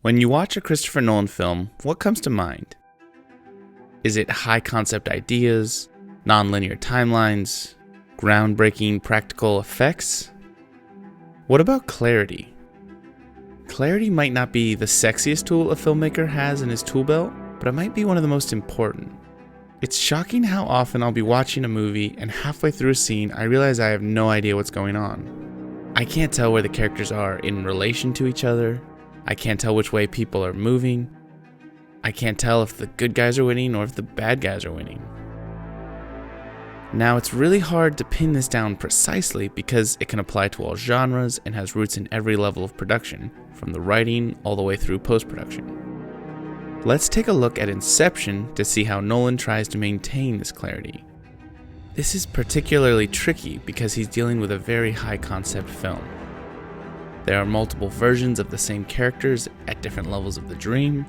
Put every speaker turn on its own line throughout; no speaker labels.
When you watch a Christopher Nolan film, what comes to mind? Is it high concept ideas, non-linear timelines, groundbreaking practical effects? What about clarity? Clarity might not be the sexiest tool a filmmaker has in his tool belt, but it might be one of the most important. It's shocking how often I'll be watching a movie and halfway through a scene I realize I have no idea what's going on. I can't tell where the characters are in relation to each other. I can't tell which way people are moving. I can't tell if the good guys are winning or if the bad guys are winning. Now, it's really hard to pin this down precisely because it can apply to all genres and has roots in every level of production, from the writing all the way through post-production. Let's take a look at Inception to see how Nolan tries to maintain this clarity. This is particularly tricky because he's dealing with a very high concept film. There are multiple versions of the same characters at different levels of the dream.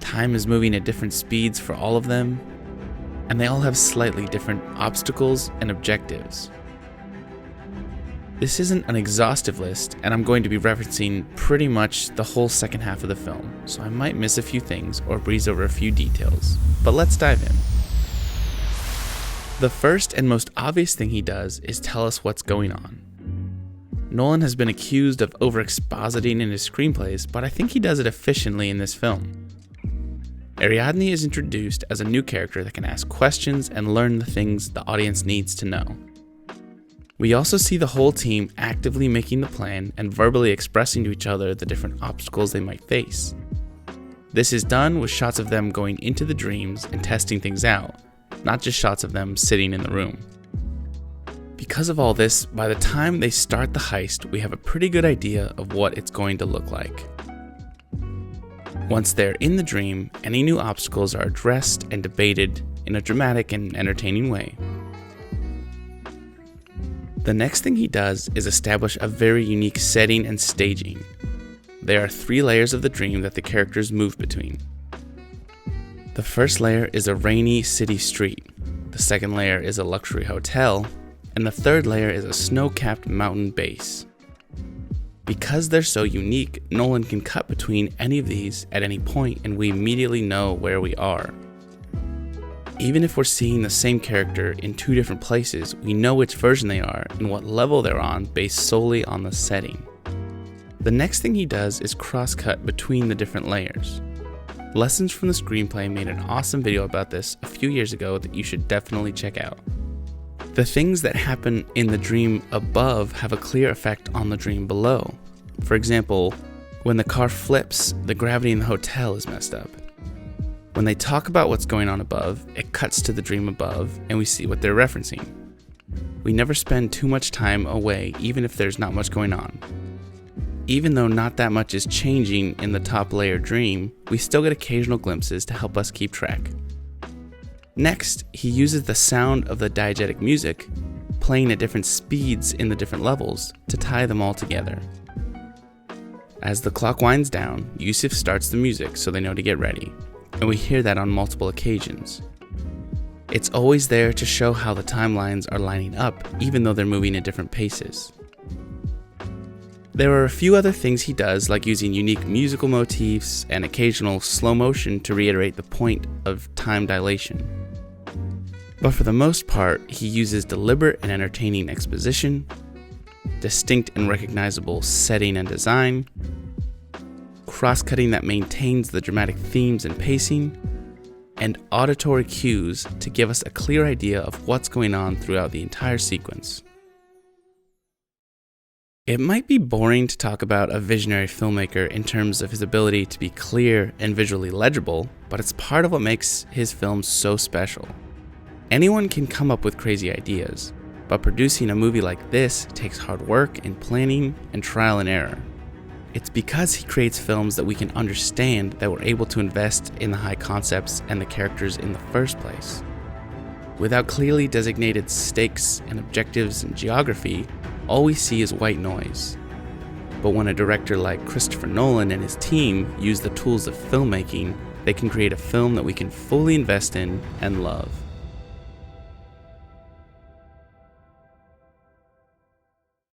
Time is moving at different speeds for all of them, and they all have slightly different obstacles and objectives. This isn't an exhaustive list, and I'm going to be referencing pretty much the whole second half of the film, so I might miss a few things or breeze over a few details, but let's dive in. The first and most obvious thing he does is tell us what's going on. Nolan has been accused of over-expositing in his screenplays, but I think he does it efficiently in this film. Ariadne is introduced as a new character that can ask questions and learn the things the audience needs to know. We also see the whole team actively making the plan and verbally expressing to each other the different obstacles they might face. This is done with shots of them going into the dreams and testing things out, not just shots of them sitting in the room. Because of all this, by the time they start the heist, we have a pretty good idea of what it's going to look like. Once they're in the dream, any new obstacles are addressed and debated in a dramatic and entertaining way. The next thing he does is establish a very unique setting and staging. There are 3 layers of the dream that the characters move between. The first layer is a rainy city street, the second layer is a luxury hotel, and the third layer is a snow-capped mountain base. Because they're so unique, Nolan can cut between any of these at any point and we immediately know where we are. Even if we're seeing the same character in 2 different places, we know which version they are and what level they're on based solely on the setting. The next thing he does is cross-cut between the different layers. Lessons from the Screenplay made an awesome video about this a few years ago that you should definitely check out. The things that happen in the dream above have a clear effect on the dream below. For example, when the car flips, the gravity in the hotel is messed up. When they talk about what's going on above, it cuts to the dream above and we see what they're referencing. We never spend too much time away even if there's not much going on. Even though not that much is changing in the top layer dream, we still get occasional glimpses to help us keep track. Next, he uses the sound of the diegetic music, playing at different speeds in the different levels, to tie them all together. As the clock winds down, Yusuf starts the music so they know to get ready, and we hear that on multiple occasions. It's always there to show how the timelines are lining up, even though they're moving at different paces. There are a few other things he does, like using unique musical motifs and occasional slow motion to reiterate the point of time dilation. But for the most part, he uses deliberate and entertaining exposition, distinct and recognizable setting and design, cross-cutting that maintains the dramatic themes and pacing, and auditory cues to give us a clear idea of what's going on throughout the entire sequence. It might be boring to talk about a visionary filmmaker in terms of his ability to be clear and visually legible, but it's part of what makes his films so special. Anyone can come up with crazy ideas, but producing a movie like this takes hard work and planning and trial and error. It's because he creates films that we can understand that we're able to invest in the high concepts and the characters in the first place. Without clearly designated stakes and objectives and geography, all we see is white noise. But when a director like Christopher Nolan and his team use the tools of filmmaking, they can create a film that we can fully invest in and love.